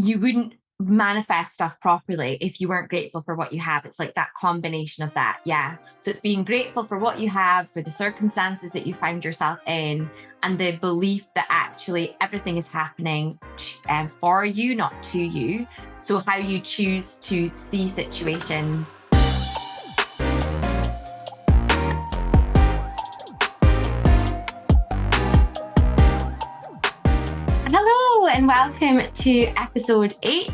you wouldn't manifest stuff properly if you weren't grateful for what you have. It's like that combination of that. Yeah. So it's being grateful for what you have, for the circumstances that you find yourself in, and the belief that actually everything is happening for you, not to you. So how you choose to see situations. Hello and welcome to episode 8.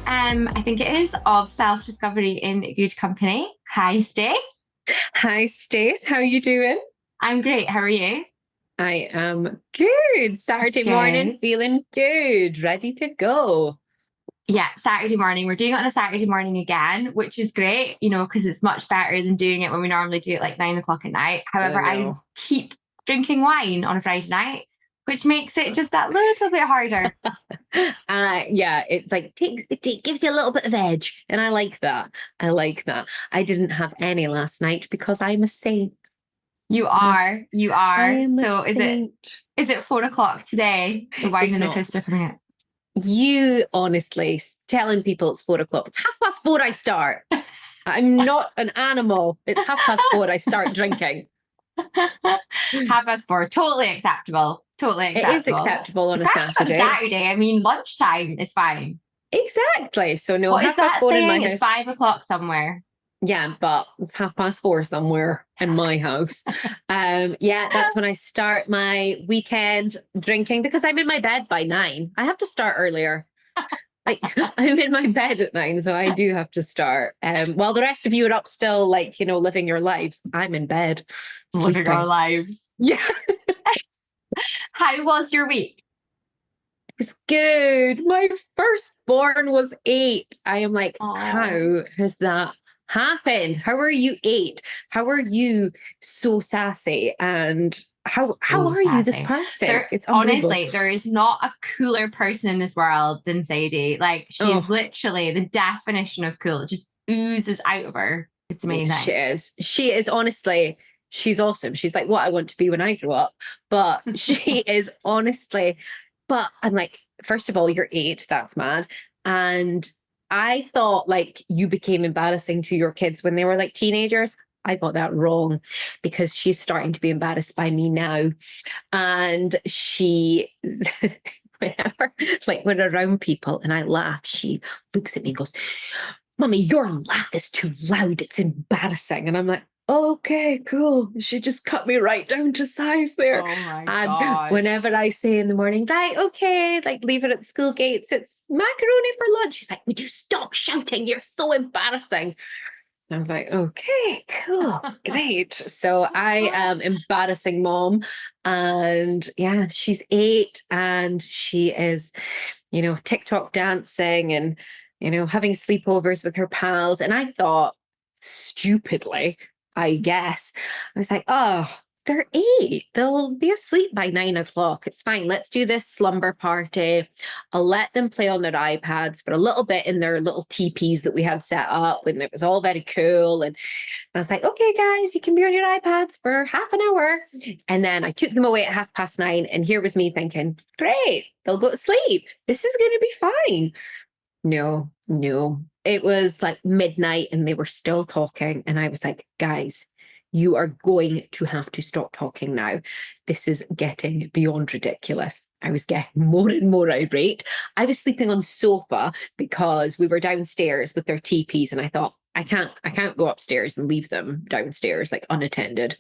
I think it is, of Self-Discovery in Good Company. Hi, Stace. Hi, Stace. How are you doing? I'm great. How are you? I am good. Saturday morning, feeling good, ready to go. Yeah, Saturday morning. We're doing it on a Saturday morning again, which is great, because it's much better than doing it when we normally do it like 9 o'clock at night. However, I keep drinking wine on a Friday night, which makes it just that little bit harder. Yeah, it gives you a little bit of edge, and I like that. I didn't have any last night because I'm a saint. You are. I am so a saint. Is it 4 o'clock today? The wine and the crisps are coming out. You honestly telling people it's 4 o'clock. It's 4:30 I start. I'm not an animal. It's 4:30 I start drinking. 4:30, totally acceptable. Totally acceptable. It is acceptable on especially a Saturday. On Saturday. I mean, lunchtime is fine. Exactly. So no, what is that 4:30 saying? in my house. It's 5 o'clock somewhere. Yeah, but it's 4:30 somewhere in my house. Yeah, that's when I start my weekend drinking because I'm in my bed by 9. I have to start earlier. I'm in my bed at 9, so I do have to start. While the rest of you are up still, living your lives, I'm in bed. Living our lives. Yeah. How was your week? It was good. My firstborn was 8. I am like, Aww. How has that happened? How are you 8? How are you so sassy? And how are you this person? It's honestly, there is not a cooler person in this world than Sadie. Like, she's literally the definition of cool. It just oozes out of her. It's amazing. She is honestly, she's awesome. She's like what I want to be when I grow up. But she is honestly, but I'm like, first of all, you're 8. That's mad. And I thought you became embarrassing to your kids when they were like teenagers. I got that wrong because she's starting to be embarrassed by me now. And she, whenever, when we're around people and I laugh, she looks at me and goes, Mummy, your laugh is too loud. It's embarrassing. And I'm like, okay, cool. She just cut me right down to size there. Oh my God. Whenever I say in the morning, right, okay, leave it at the school gates, it's macaroni for lunch. She's like, would you stop shouting? You're so embarrassing. I was like, okay, cool, great. So I am embarrassing mom. And yeah, she's 8 and she is, TikTok dancing and, having sleepovers with her pals. And I thought, stupidly, I guess, I was like, oh, they're 8. They'll be asleep by 9 o'clock. It's fine. Let's do this slumber party. I'll let them play on their iPads for a little bit in their little teepees that we had set up. And it was all very cool. And I was like, okay, guys, you can be on your iPads for half an hour. And then I took them away at 9:30. And here was me thinking, great, they'll go to sleep. This is going to be fine. No. It was like midnight and they were still talking. And I was like, guys, you are going to have to stop talking now. This is getting beyond ridiculous. I was getting more and more irate. I was sleeping on the sofa because we were downstairs with their teepees. And I thought, I can't go upstairs and leave them downstairs unattended.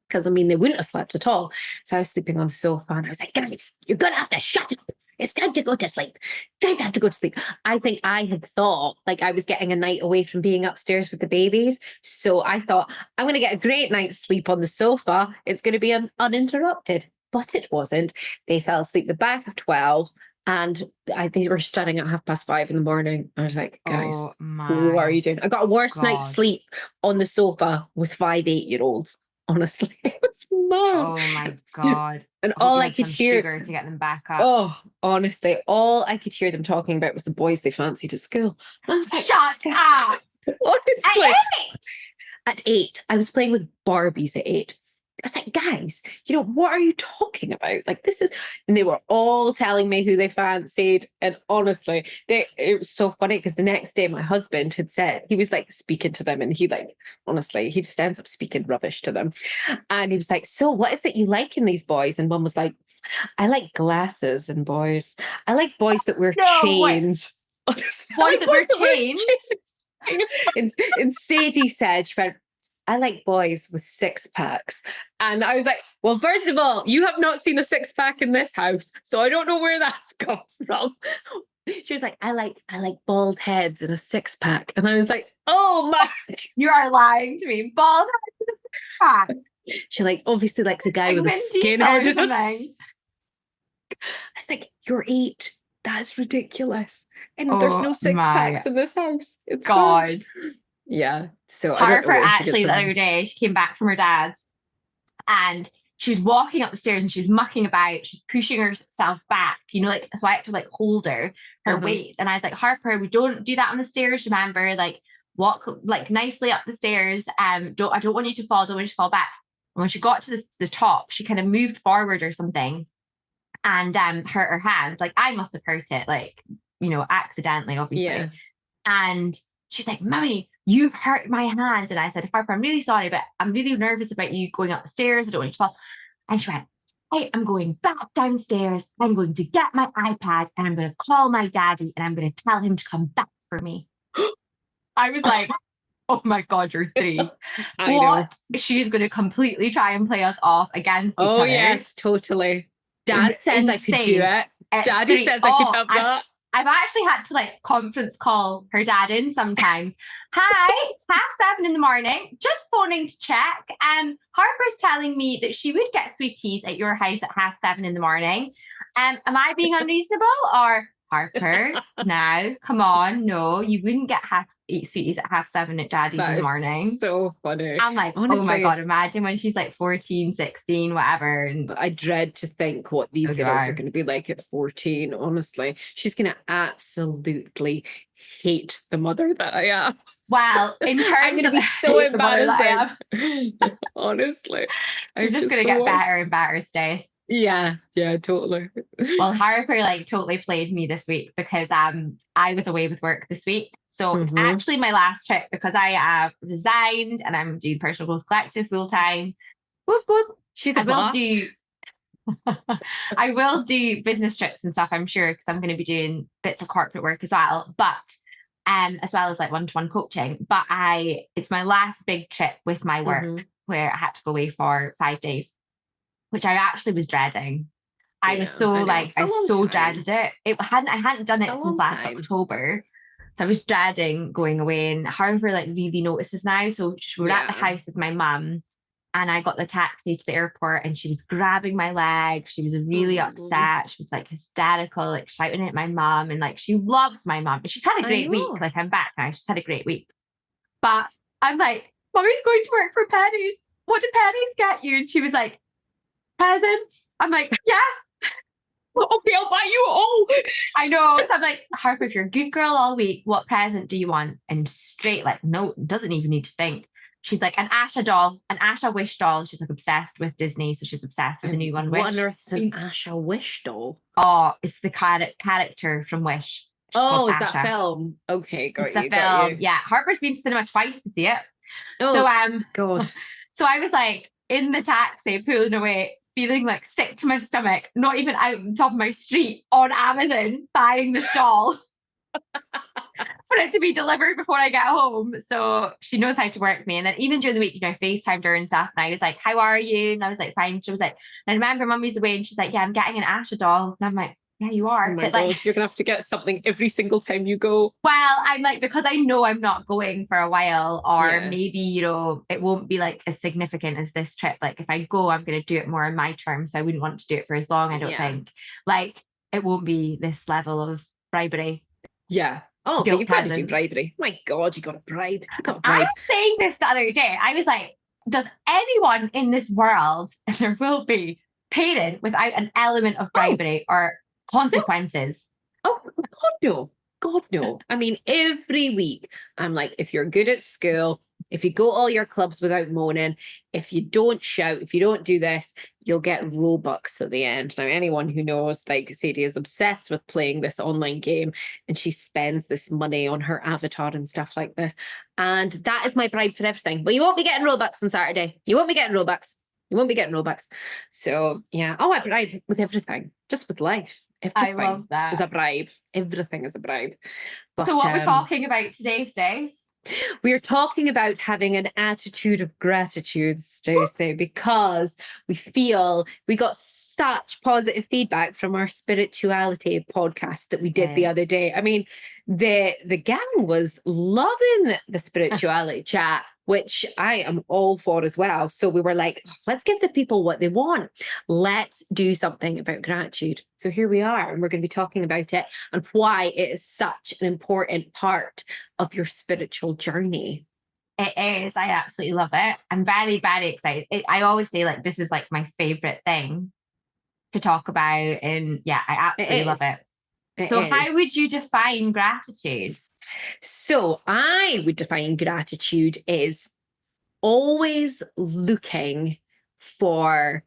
Because they wouldn't have slept at all. So I was sleeping on the sofa and I was like, guys, you're going to have to shut up. It's time to go to sleep. Time to have to go to sleep. I think I had thought I was getting a night away from being upstairs with the babies. So I thought, I'm going to get a great night's sleep on the sofa. It's going to be uninterrupted. But it wasn't. They fell asleep the back of 12 and they were starting at 5:30 in the morning. I was like, guys, what are you doing? I got a worse night's sleep on the sofa with 5 8-year-olds. Honestly, it was mad. Oh my God. And all I could hear sugar to get them back up. Oh, honestly, all I could hear them talking about was the boys they fancied at school. And I was like, shut up. Honestly. At 8? At 8. I was playing with Barbies at 8. I was like, guys, what are you talking about? Like, this is, and they were all telling me who they fancied. And honestly, it was so funny because the next day my husband had said, he was like speaking to them and honestly, he just ends up speaking rubbish to them. And he was like, so what is it you like in these boys? And one was like, I like glasses and boys. I like boys that wear No way. chains. Honestly, I Boys like that wear boys that wear chains. chains. And Sadie said, she went, I like boys with six packs. And I was like, well, first of all, you have not seen a six pack in this house. So I don't know where that's come from. She was like, I like bald heads and a six pack. And I was like, oh my. You are lying to me. Bald head. She obviously likes a guy Like with a Vin Diesel skinhead. or something. I was like, you're 8. That's ridiculous. And there's no Oh six my packs in this house. It's God. weird. Yeah. So I don't know Harper where she gets actually the them. other day, she came back from her dad's and she was walking up the stairs and she was mucking about. She's pushing herself back, so I had to hold her weight. And I was like, Harper, we don't do that on the stairs, remember? Like, walk nicely up the stairs. I don't want you to fall, don't want you to fall back. And when she got to the top, she kind of moved forward or something and hurt her hand. Like, I must have hurt it, accidentally, obviously. Yeah. And she's like, Mummy, you've hurt my hand. And I said, Harper, I'm really sorry, but I'm really nervous about you going up the stairs. I don't want you to fall. And she went, hey, I'm going back downstairs. I'm going to get my iPad and I'm going to call my daddy and I'm going to tell him to come back for me. I was like, oh my God, you're 3. I know. She's going to completely try and play us off against each other. Oh, yes, totally. Dad says I could do it. Daddy says I could have that. I've actually had to conference call her dad in sometime. Hi, it's 7:30 in the morning. Just phoning to check. Harper's telling me that she would get sweeties at your house at 7:30 in the morning. Am I being unreasonable? Or Harper, now, come on, no, you wouldn't get sweeties at 7:30 at Daddy's in the morning. So funny. I'm like, honestly, oh my God, imagine when she's 14, 16, whatever. And I dread to think what these girls are going to be like at 14, honestly. She's going to absolutely hate the mother that I am. Well, in terms I'm going to be so embarrassing. Honestly. You're just going to get better and better, Stace. Yeah, totally. Well, Harper totally played me this week because I was away with work this week. So it's actually my last trip because I resigned and I'm doing Personal Growth Collective full time. Whoop, whoop. I will do business trips and stuff, I'm sure, because I'm going to be doing bits of corporate work as well. But as well as one-to-one coaching. But it's my last big trip with my work where I had to go away for 5 days, which I actually was dreading. I was so I so dreaded it. I hadn't done it since last October. So I was dreading going away, and Harper really notices now. So we were at the house with my mum and I got the taxi to the airport and she was grabbing my leg. She was really upset. She was hysterical, shouting at my mum, and she loves my mum. She's had a great week. I'm back now. She's had a great week. But I'm like, Mummy's going to work for pennies. What do pennies get you? And she was like, presents. I'm like, yes. Okay, I'll buy you all. I know. So I'm like, Harper, if you're a good girl all week, what present do you want? And straight, no, doesn't even need to think. She's like, an Asha doll, an Asha wish doll. She's obsessed with Disney, so she's obsessed with the new one. What on earth is an Asha wish doll? Oh, it's the character from Wish. Oh, is that film? Okay, got you. It's a film. Yeah, Harper's been to cinema twice to see it. Oh, so God. So I was in the taxi pulling away, feeling sick to my stomach, not even out on top of my street on Amazon buying this doll for it to be delivered before I get home. So she knows how to work me. And then even during the week, I FaceTimed her and stuff. And I was like, how are you? And I was fine. She was like, I remember Mummy's away. And she's like, yeah, I'm getting an Asha doll. And I'm like, yeah, you are. Oh my God, you're going to have to get something every single time you go. Well, I'm because I know I'm not going for a while, or maybe, it won't be as significant as this trip. If I go, I'm going to do it more on my terms. So I wouldn't want to do it for as long, I don't think. It won't be this level of bribery. Yeah. Oh, but you probably do bribery. My God, you got a bribe. I'm saying this the other day. I was like, does anyone in this world, and there will be, paid without an element of bribery or consequences? Oh, God, no. God, no. I mean, every week, I'm like, if you're good at school, If you go to all your clubs without moaning, if you don't shout, if you don't do this, you'll get Robux at the end. Now, anyone who knows, like, Sadie is obsessed with playing this online game and she spends this money on her avatar and stuff like this. And that is my bribe for everything. Well, you won't be getting Robux on Saturday. You won't be getting Robux. You won't be getting Robux. So, yeah. Oh, I bribe with everything, just with life. I Everything love that. is a bribe. Everything is a bribe. But, So what we're talking about today, Stace? we're talking about having an attitude of gratitude, Stacey, because we feel we got such positive feedback from our spirituality podcast that we did the other day. I mean, the gang was loving the spirituality chat, which I am all for as well. So we were like, let's give the people what they want. Let's do something about gratitude. So here we are, and we're going to be talking about it and why it is such an important part of your spiritual journey. It is. I absolutely love it. I'm very, very excited. I always say, like, this is like my favorite thing to talk about. And yeah, I absolutely love it. So how would you define gratitude? So I would define gratitude as always looking for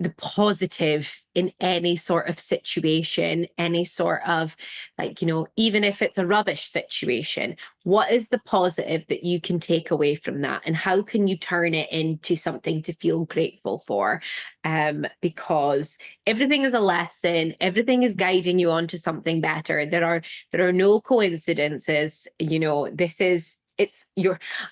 the positive in any sort of situation, any sort of, like, even if it's a rubbish situation, what is the positive that you can take away from that? And how can you turn it into something to feel grateful for? Because everything is a lesson, everything is guiding you on to something better. There are no coincidences. I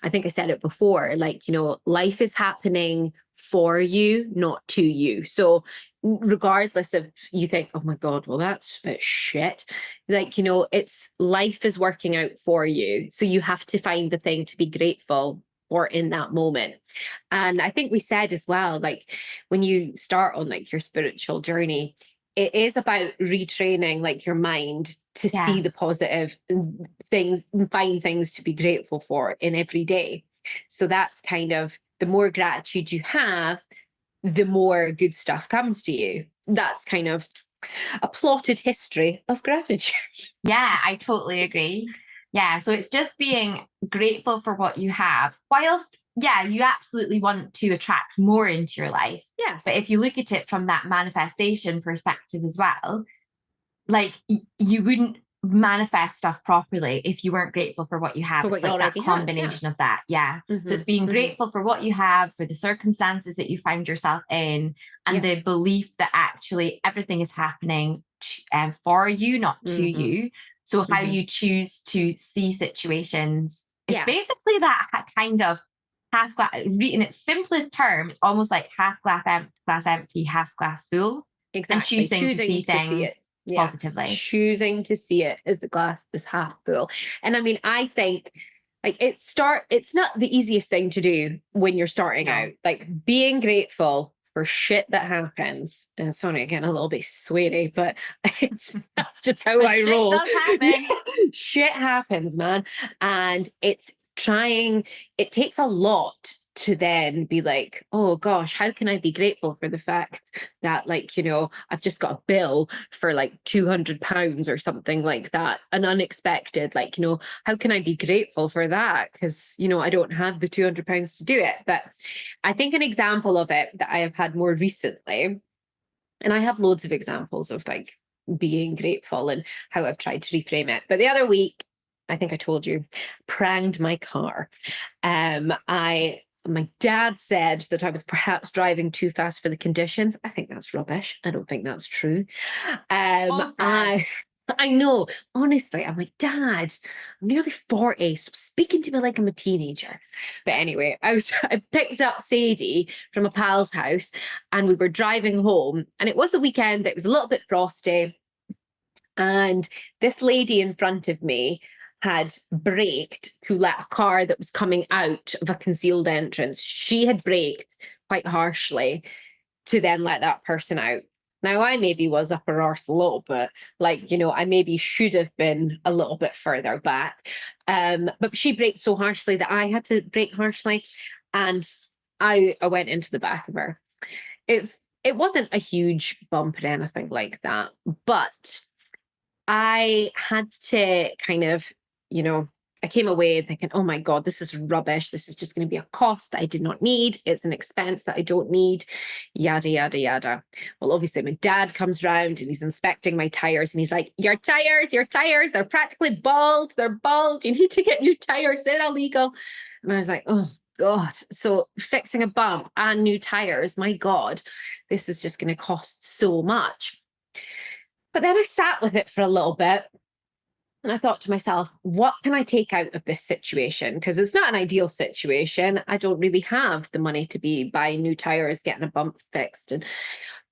think I said it before, like, life is happening for you, not to you. So regardless of you think, oh my God, well, that's a bit shit. Like, it's life is working out for you. So you have to find the thing to be grateful for in that moment. And I think we said as well, like, when you start on like your spiritual journey, it is about retraining like your mind to see the positive things and find things to be grateful for in every day. So that's kind of, the more gratitude you have, the more good stuff comes to you. That's kind of a plotted history of gratitude. Yeah, I totally agree. Yeah, so it's just being grateful for what you have, whilst, yeah, you absolutely want to attract more into your life. Yes. But if you look at it from that manifestation perspective as well, like, you wouldn't manifest stuff properly if you weren't grateful for what you have. For what it's you like that already combination of that. Yeah. So it's being Mhm. grateful for what you have, for the circumstances that you find yourself in, and the belief that actually everything is happening for you, not to you. So how you choose to see situations, it's basically that kind of half glass, in its simplest term, it's almost like half glass empty, half glass full. Exactly. And choosing to see things positively. Choosing to see it as the glass is half full. And I mean, I think like it's not the easiest thing to do when you're starting out. Like, being grateful for shit that happens. And sorry, again, a little bit sweary, but that's just how I roll. Shit does happen. Shit happens, man. And it takes a lot to then be like, oh gosh, how can I be grateful for the fact that, like, I've just got a bill for like £200 or something like that, an unexpected, like, how can I be grateful for that? Because, I don't have the £200 to do it. But I think an example of it that I have had more recently, and I have loads of examples of like being grateful and how I've tried to reframe it. But the other week, I think I told you, pranged my car. My dad said that I was perhaps driving too fast for the conditions. I think that's rubbish. I don't think that's true. I know, honestly, I'm like, Dad, I'm nearly 40. Stop speaking to me like I'm a teenager. But anyway, I picked up Sadie from a pal's house and we were driving home, and it was a weekend. It was a little bit frosty. And this lady in front of me had braked to let a car that was coming out of a concealed entrance. She had braked quite harshly to then let that person out. Now, I maybe was up her arse a little bit, like, I maybe should have been a little bit further back. But she braked so harshly that I had to brake harshly, and I went into the back of her. It wasn't a huge bump or anything like that, but I had to kind of, I came away thinking, oh my God, this is rubbish. This is just going to be a cost that I did not need. It's an expense that I don't need, yada, yada, yada. Well, obviously, my dad comes round and he's inspecting my tires and he's like, your tires, they're practically bald. They're bald. You need to get new tires. They're illegal. And I was like, oh God. So fixing a bump and new tires, my God, this is just going to cost so much. But then I sat with it for a little bit. And I thought to myself, what can I take out of this situation? Because it's not an ideal situation. I don't really have the money to be buying new tires, getting a bump fixed.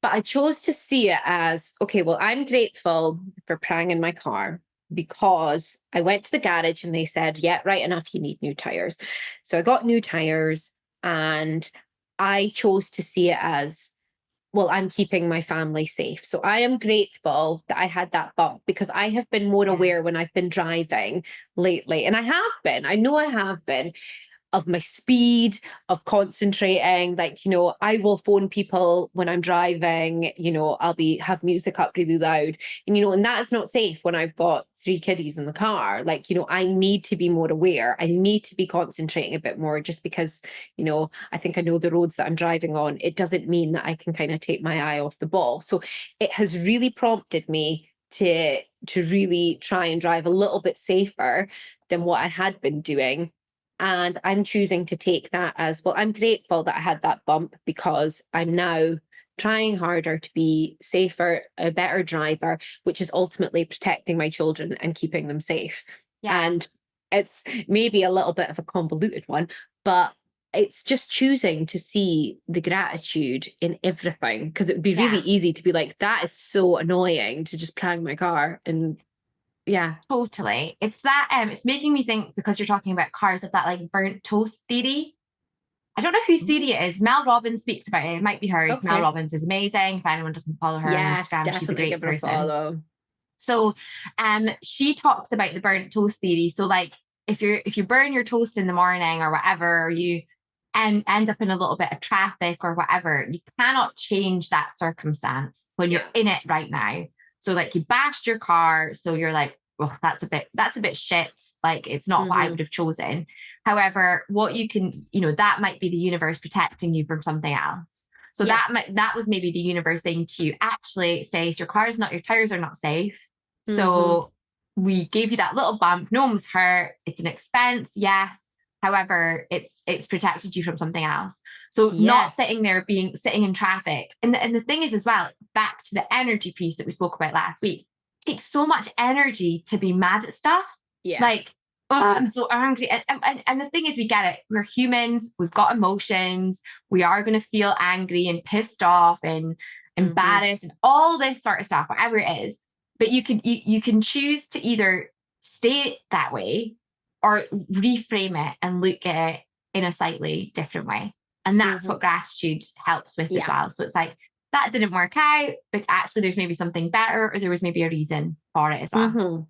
But I chose to see it as, okay, well, I'm grateful for pranging my car because I went to the garage and they said, yeah, right enough, you need new tires. So I got new tires and I chose to see it as, well, I'm keeping my family safe. So I am grateful that I had that bump because I have been more aware when I've been driving lately. And I have been, I know I have been, of my speed, of concentrating. Like, I will phone people when I'm driving, I'll have music up really loud. And that is not safe when I've got 3 kiddies in the car. Like, I need to be more aware. I need to be concentrating a bit more just because, I think I know the roads that I'm driving on. It doesn't mean that I can kind of take my eye off the ball. So it has really prompted me to really try and drive a little bit safer than what I had been doing. And I'm choosing to take that as, well, I'm grateful that I had that bump because I'm now trying harder to be safer, a better driver, which is ultimately protecting my children and keeping them safe. Yeah. And it's maybe a little bit of a convoluted one, but it's just choosing to see the gratitude in everything. Because it would be really easy to be like, that is so annoying to just prang my car. And yeah. Totally. It's that it's making me think, because you're talking about cars, of that like burnt toast theory. I don't know whose theory it is. Mel Robbins speaks about it. It might be hers. Mel Okay. Robbins is amazing. If anyone doesn't follow her on Yes, Instagram, she's a definitely great give her a person. follow. So she talks about the burnt toast theory. So like if you burn your toast in the morning or whatever, or you end up in a little bit of traffic or whatever, you cannot change that circumstance when you're in it right now. So like you bashed your car, so you're like, well, that's a bit shit. Like it's not what I would have chosen. However, what you can, that might be the universe protecting you from something else. So that was maybe the universe saying to you, actually, Stace, your tires are not safe. So we gave you that little bump. No one was hurt. It's an expense, yes. However, it's protected you from something else. So not sitting in traffic. And the thing is as well, back to the energy piece that we spoke about last week, it takes so much energy to be mad at stuff. Yeah. Like, oh, I'm so angry. And the thing is, we get it. We're humans. We've got emotions. We are going to feel angry and pissed off and embarrassed and all this sort of stuff, whatever it is. But you can choose to either stay that way or reframe it and look at it in a slightly different way. And that's what gratitude helps with as well. So it's like, that didn't work out, but actually there's maybe something better, or there was maybe a reason for it as well.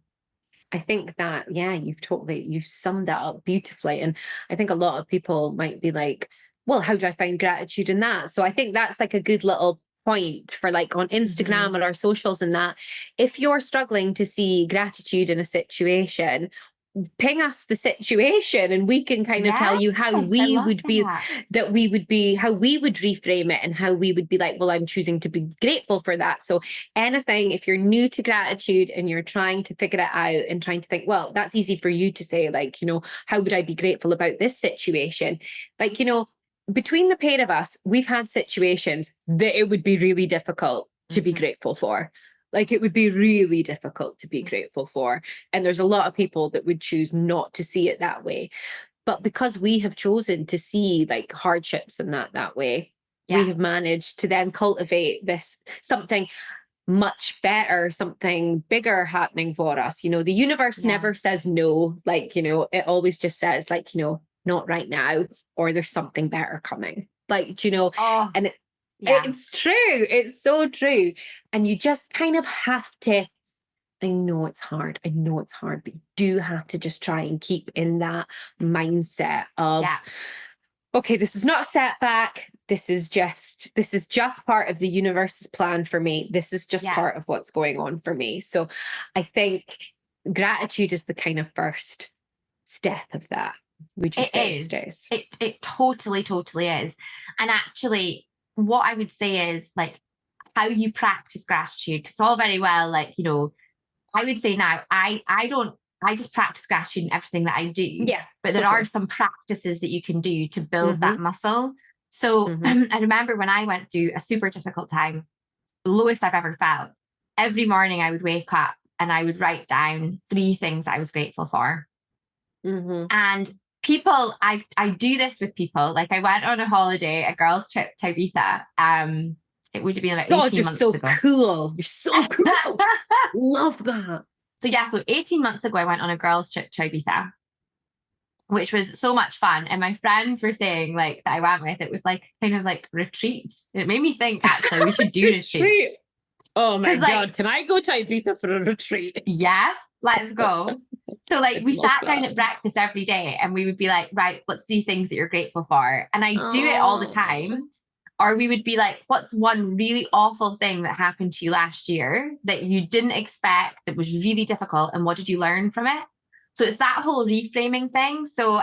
I think that, you've summed that up beautifully. And I think a lot of people might be like, well, how do I find gratitude in that? So I think that's like a good little point for like on Instagram or our socials and that. If you're struggling to see gratitude in a situation, ping us the situation and we can kind of tell you how we would be how we would reframe it and how we would be like, well, I'm choosing to be grateful for that. So anything, if you're new to gratitude and you're trying to figure it out and trying to think, well, that's easy for you to say, like, how would I be grateful about this situation? Like, between the pair of us, we've had situations that it would be really difficult to be grateful for. Like it would be really difficult to be grateful for. And there's a lot of people that would choose not to see it that way. But because we have chosen to see like hardships and that way, we have managed to then cultivate this something much better, something bigger happening for us. The universe never says no. Like, it always just says like, not right now, or there's something better coming. Like, and it's true. It's so true. And you just kind of have to, I know it's hard, but you do have to just try and keep in that mindset of, okay, this is not a setback. This is just part of the universe's plan for me. This is just part of what's going on for me. So I think gratitude is the kind of first step of that, would you It say, is. Stace? It totally, totally is. And actually, what I would say is like how you practice gratitude. Because all very well, like, I would say now, I just practice gratitude in everything that I do. Yeah, But there are totally. some practices that you can do to build Mm-hmm. that muscle. So Mm-hmm. I remember when I went through a super difficult time, the lowest I've ever felt. Every morning I would wake up and I would write down 3 things I was grateful for. Mm-hmm. And people, I do this with people. Like I went on a holiday, a girls' trip to Ibiza. It would have been about God, 18 you're months so ago. cool. You're so cool. Love that. So yeah, so 18 months ago, I went on a girls' trip to Ibiza, which was so much fun. And my friends were saying like that I went with, it was like kind of like retreat. It made me think actually we should do retreat. Retreat. Oh my Because like, God, can I go to Ibiza for a retreat? yes, let's go. So like I'd we love sat down that. at breakfast every day and we would be like, right, let's do things that you're grateful for. And I do it all the Oh. time. Or we would be like, what's one really awful thing that happened to you last year that you didn't expect, that was really difficult, and what did you learn from it? So it's that whole reframing thing. So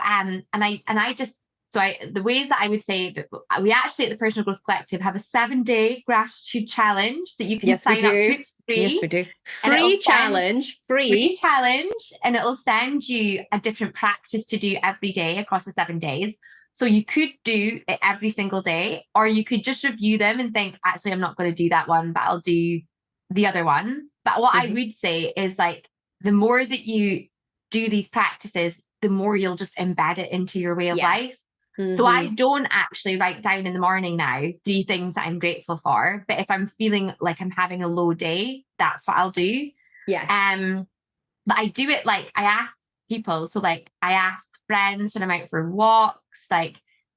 the ways that I would say that we actually at the Personal Growth Collective have a 7-day gratitude challenge that you can Yes, we sign up to. do. It's free. Yes, we do. And it'll Free send challenge. free Free. challenge, and it'll send you a different practice to do every day across the 7 days. So you could do it every single day, or you could just review them and think, actually, I'm not going to do that one, but I'll do the other one. But what I would say is like, the more that you do these practices, the more you'll just embed it into your way of life. So I don't actually write down in the morning now 3 things that I'm grateful for. But if I'm feeling like I'm having a low day, that's what I'll do. Yes. But I do it like I ask people. So like I ask friends when I'm out for walks, like,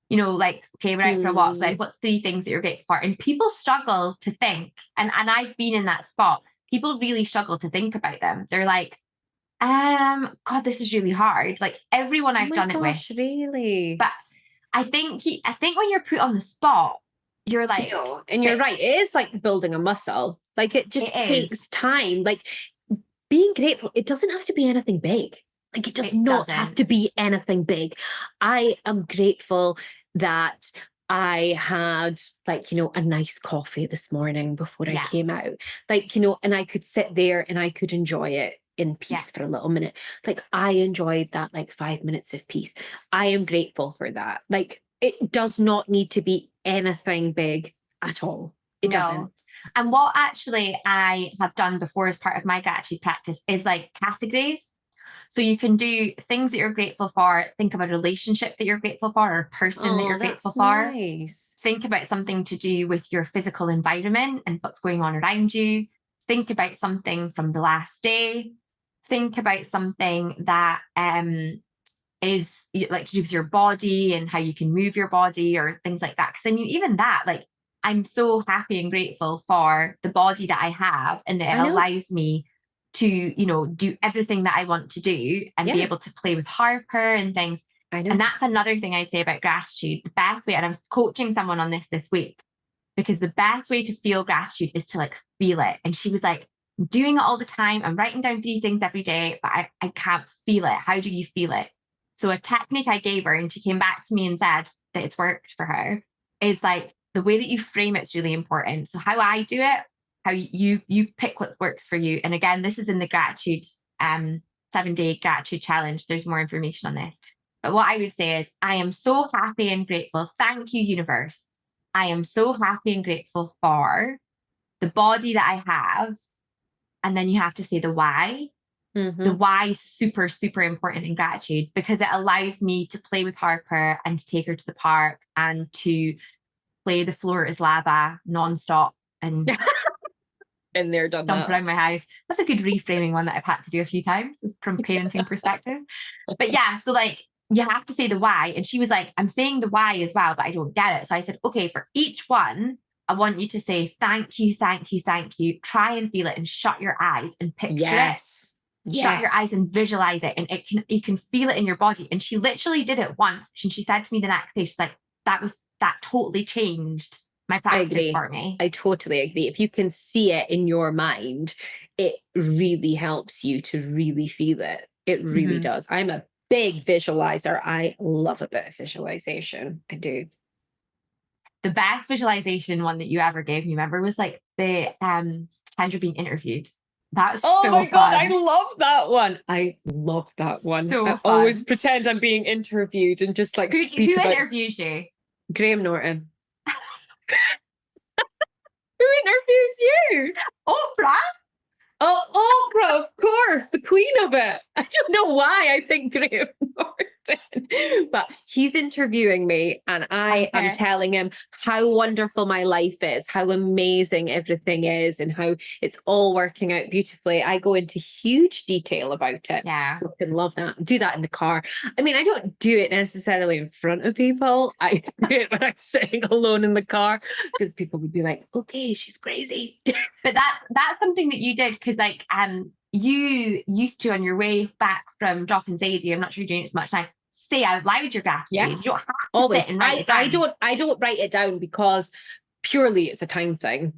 like, okay, we're out for a walk, like what's 3 things that you're grateful for? And people struggle to think. And I've been in that spot. People really struggle to think about them. They're like, God, this is really hard. Like everyone I've done it with. Really? But I think when you're put on the spot, you're like, no, and you're right. It is like building a muscle. Like it just takes time. Like being grateful, it doesn't have to be anything big. Like it does not have to be anything big. I am grateful that I had like, a nice coffee this morning before I came out. Like, and I could sit there and I could enjoy it in peace for a little minute. Like I enjoyed that like 5 minutes of peace. I am grateful for that. Like it does not need to be anything big at all. It doesn't. And what actually I have done before as part of my gratitude practice is like categories. So you can do things that you're grateful for. Think of a relationship that you're grateful for, or a person that you're grateful for. Nice. Think about something to do with your physical environment and what's going on around you. Think about something from the last day. Think about something that is like to do with your body and how you can move your body or things like that. Because then even that, like, I'm so happy and grateful for the body that I have, and that it allows me to, do everything that I want to do and be able to play with Harper and things. And that's another thing I'd say about gratitude. The best way, and I was coaching someone on this week, because the best way to feel gratitude is to like feel it. And she was like, I'm doing it all the time. I'm writing down 3 things every day, but I can't feel it. How do you feel it? So a technique I gave her, and she came back to me and said that it's worked for her, is like the way that you frame it's really important. So how I do it, how you pick what works for you. And again, this is in the gratitude 7-day gratitude challenge. There's more information on this. But what I would say is, I am so happy and grateful. Thank you, universe. I am so happy and grateful for the body that I have. And then you have to say the why. The why is super, super important in gratitude, because it allows me to play with Harper and to take her to the park and to play the floor is lava nonstop and and they're done jump around my house. That's a good reframing one that I've had to do a few times from parenting perspective. But yeah, so like you have to say the why. And she was like, I'm saying the why as well, but I don't get it. So I said, okay, for each one, I want you to say thank you, thank you, thank you. Try and feel it and shut your eyes and picture it. Shut your eyes and visualize it, and you can feel it in your body. And she literally did it once, and she said to me the next day, she's like, that totally changed my practice for me. I totally agree. If you can see it in your mind, it really helps you to really feel it. It really does. I'm a big visualizer. I love a bit of visualization. I do. The best visualization one that you ever gave me, remember, was like the kind of being interviewed. That's Oh so my God, I fun. love that one. I love that one. I So always fun. pretend I'm being interviewed and just like speak Who about interviews you? Graham Norton. Who interviews you? Oprah. Oh, Oprah, of course, the queen of it. I don't know why I think Graham Norton, but he's interviewing me, and I am Okay. telling him how wonderful my life is, how amazing everything is, and how it's all working out beautifully. I go into huge detail about it. Yeah. Fucking love that. Do that in the car. I mean, I don't do it necessarily in front of people. I do it when I'm sitting alone in the car because people would be like, okay, she's crazy. But that's something that you did because like you used to on your way back from dropping Zadie, I'm not sure you're doing it as much now, say out loud your gratitude. Yes, You don't have to always. sit and write it I down. don't I don't write it down because purely it's a time thing.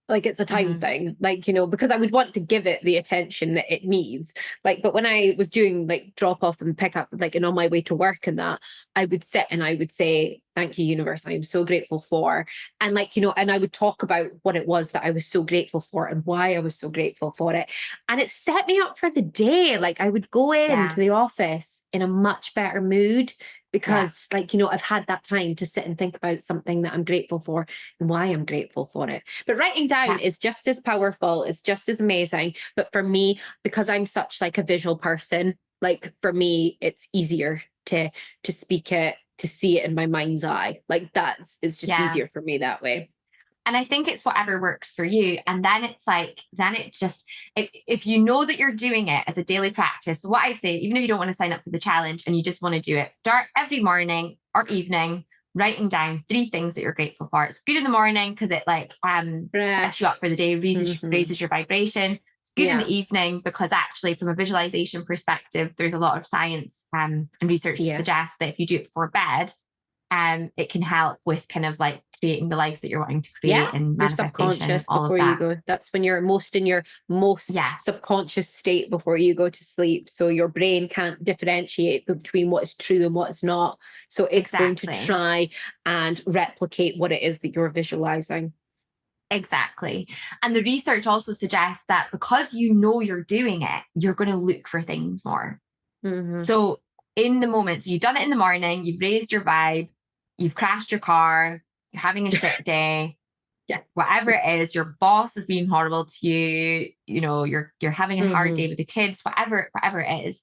Like it's a time Mm-hmm. thing, like, you know, because I would want to give it the attention that it needs. Like, but when I was doing like drop off and pick up, like, and on my way to work and that, I would sit and I would say, thank you, universe, I'm so grateful for. And like, you know, and I would talk about what it was that I was so grateful for and why I was so grateful for it. And it set me up for the day. Like I would go into Yeah. the office in a much better mood Yeah. because like, you know, I've had that time to sit and think about something that I'm grateful for and why I'm grateful for it. But writing down Yeah. is just as powerful, it's just as amazing. But for me, because I'm such like a visual person, like for me, it's easier to speak it, to see it in my mind's eye. Like that's it's just Yeah. easier for me that way. And I think it's whatever works for you. And then it's like, then it just, if you know that you're doing it as a daily practice, so what I say, even if you don't want to sign up for the challenge and you just want to do it, start every morning or evening writing down 3 things that you're grateful for. It's good in the morning because it like sets you Fresh. up for the day, Mm-hmm. raises your vibration. It's good in Yeah. the evening because actually from a visualization perspective, there's a lot of science and research to Yeah. suggest that if you do it before bed, it can help with kind of like creating the life that you're wanting to Yeah, create and your manifestation and subconscious all of before you that. go. That's when you're most in your most Yes, subconscious state before you go to sleep. So your brain can't differentiate between what is true and what is not. So it's going to exactly. try and replicate what it is that you're visualizing. Exactly. And the research also suggests that because you know you're doing it, you're going to look for things more. Mm-hmm. So in the moment, so you've done it in the morning, you've raised your vibe, you've crashed your car, you're having a shit day, Yeah. whatever it is, your boss is being horrible to you, you know, you're having a hard Mm-hmm. day with the kids, whatever it is.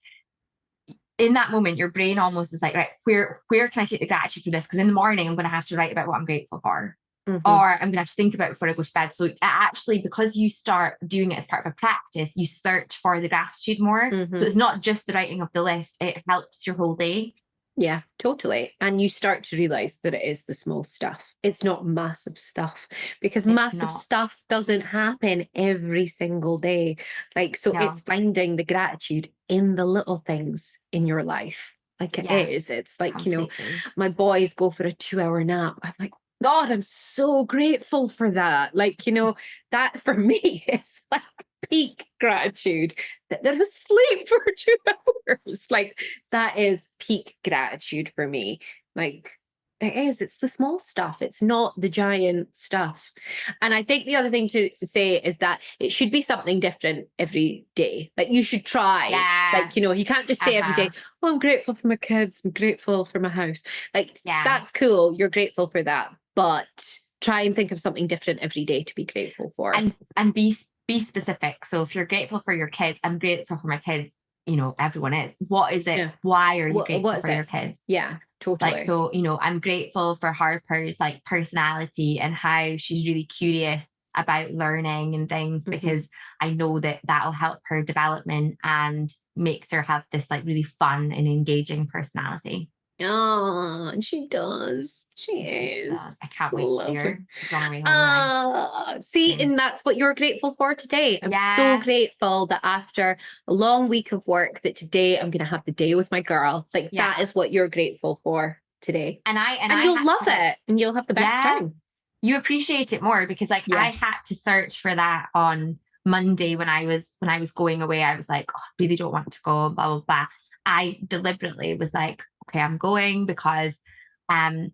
In that moment, your brain almost is like, right, where can I take the gratitude for this? Because in the morning, I'm going to have to write about what I'm grateful for, Mm-hmm. or I'm going to have to think about it before I go to bed. So actually, because you start doing it as part of a practice, you search for the gratitude more. So Mm-hmm. it's not just the writing of the list; it helps your whole day. Yeah, totally. And you start to realize that it is the small stuff. It's not massive stuff because It's massive not. stuff doesn't happen every single day. Like, so it's No. finding the gratitude in the little things in your life. Like it Yeah. is. It's like, you know, Completely. my boys go for a 2 hour nap. I'm like, God, I'm so grateful for that. Like, you know, that for me is like peak gratitude that they're asleep for 2 hours. Like that is peak gratitude for me. Like it is, it's the small stuff, it's not the giant stuff. And I think the other thing to say is that it should be something different every day. Like you should try, Yeah. like, you know, you can't just say every Uh-huh. day, oh, I'm grateful for my kids, I'm grateful for my house. Like Yeah. that's cool, you're grateful for that, but try and think of something different every day to be grateful for. And be specific. So if you're grateful for your kids, I'm grateful for my kids, you know, everyone is. What is it? Yeah. Why are you What grateful is for your it? kids? Yeah, Like, totally. so, you know, I'm grateful for Harper's like personality and how she's really curious about learning and things Mhm. because I know that that'll help her development and makes her have this like really fun and engaging personality. Oh, and she does. She And she does. is. I can't wait to see Lovely. her. She's on her way home now. See, Soon. and that's what you're grateful for today. I'm so Yeah. grateful that after a long week of work, that today I'm going to have the day with my girl. Like Yeah. that is what you're grateful for today. And And I you'll had love to like, it and you'll have the best yeah, time. you appreciate it more because like I Yes. had to search for that on Monday when I was going away. I was like, oh, I really don't want to go, blah blah blah. I deliberately was like, okay, I'm going because I'm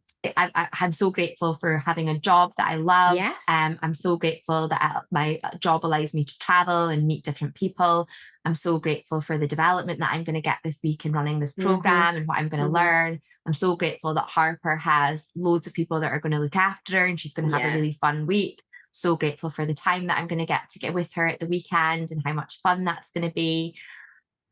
so grateful for having a job that I love. Yes. I'm so grateful that my job allows me to travel and meet different people. I'm so grateful for the development that I'm going to get this week in running this Mm-hmm. program and what I'm going to Mm-hmm. learn. I'm so grateful that Harper has loads of people that are going to look after her and she's going to have a Yeah. really fun week. So grateful for the time that I'm going to get with her at the weekend and how much fun that's going to be.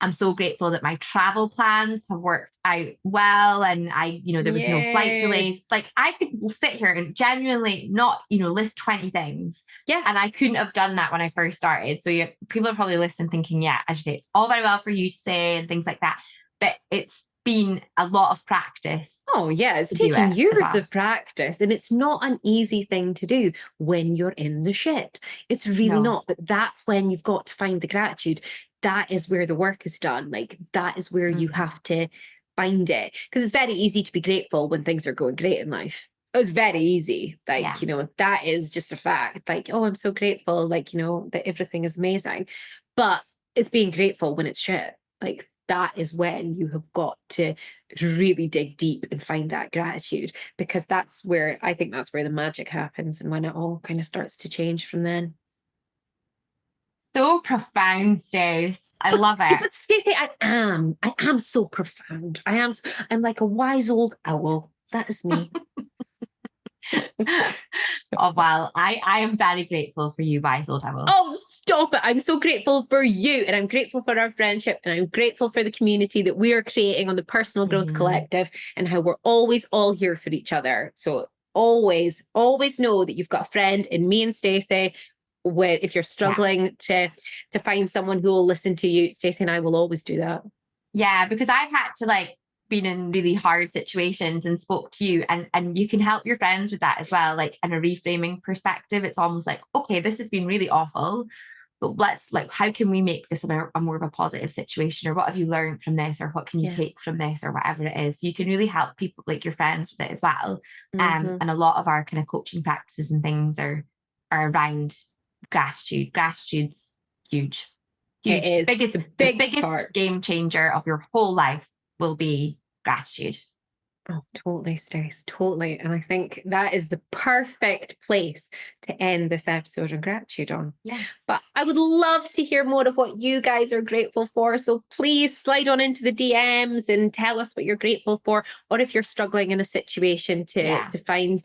I'm so grateful that my travel plans have worked out well and there was no flight Yay. delays. Like I could sit here and genuinely not, list 20 things. Yeah. And I couldn't have done that when I first started. So people are probably listening thinking, yeah, as you say, it's all very well for you to say and things like that. But it's been a lot of practice Oh, yeah, it's to do taken it as years well. of practice, and it's not an easy thing to do when you're in the shit. It's really No. not, but that's when you've got to find the gratitude. That is where the work is done. Like, that is where you Mhm. have to find it. Because it's very easy to be grateful when things are going great in life. It's very easy. Yeah. That is just a fact. Like, oh, I'm so grateful, that everything is amazing. But it's being grateful when it's shit. Like, that is when you have got to really dig deep and find that gratitude, because that's where the magic happens, and when it all kind of starts to change from then. So profound, Stace. I love Yeah, it. but Stacey, I am so profound. I'm like a wise old owl. That is me. Oh, well, I am very grateful for you, wise old owl. Oh, stop it. I'm so grateful for you, and I'm grateful for our friendship, and I'm grateful for the community that we are creating on the Personal Growth Mhm. Collective, and how we're always all here for each other. So always, always know that you've got a friend in me and Stacey. If you're Yeah. struggling to find someone who will listen to you, Stacey and I will always do that. Yeah, because I've had to been in really hard situations and spoke to you and you can help your friends with that as well. Like in a reframing perspective, it's almost like, okay, this has been really awful, but let's how can we make this a more of a positive situation? Or what have you learned from this? Or what can you Yeah. take from this? Or whatever it is. So you can really help people like your friends with it as well. Mm-hmm. And a lot of our kind of coaching practices and things are around gratitude. Gratitude's huge. It Huge. is. It's a The big biggest part. game changer of your whole life will be gratitude. Oh, totally, Stace. Totally. And I think that is the perfect place to end this episode of gratitude on. Yeah. But I would love to hear more of what you guys are grateful for. So please slide on into the DMs and tell us what you're grateful for. Or if you're struggling in a situation Yeah. to find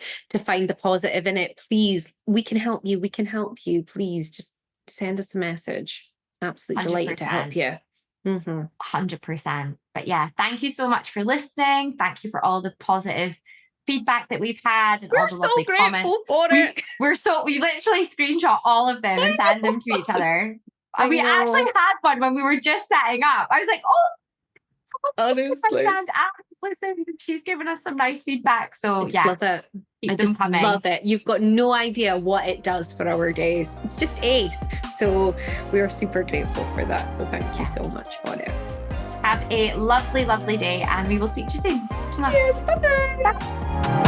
the positive in it, please, we can help you. We can help you. Please just send us a message. Absolutely delighted to help 100%. you. Mm-hmm. 100%. But yeah, thank you so much for listening. Thank you for all the positive feedback that we've had and all We're the so lovely comments. grateful for it. We literally screenshot all of them and send them to each other. And I we actually know. had one when we were just setting up. I was like, oh, my Honestly. friend Alex listened. She's given us some nice feedback. I So just yeah, love it. I keep them just coming. love it. You've got no idea what it does for our days. It's just ace. So we are super grateful for that. So thank you so much for it. Have a lovely, lovely day, and we will speak to you soon. Yes, bye-bye. Bye.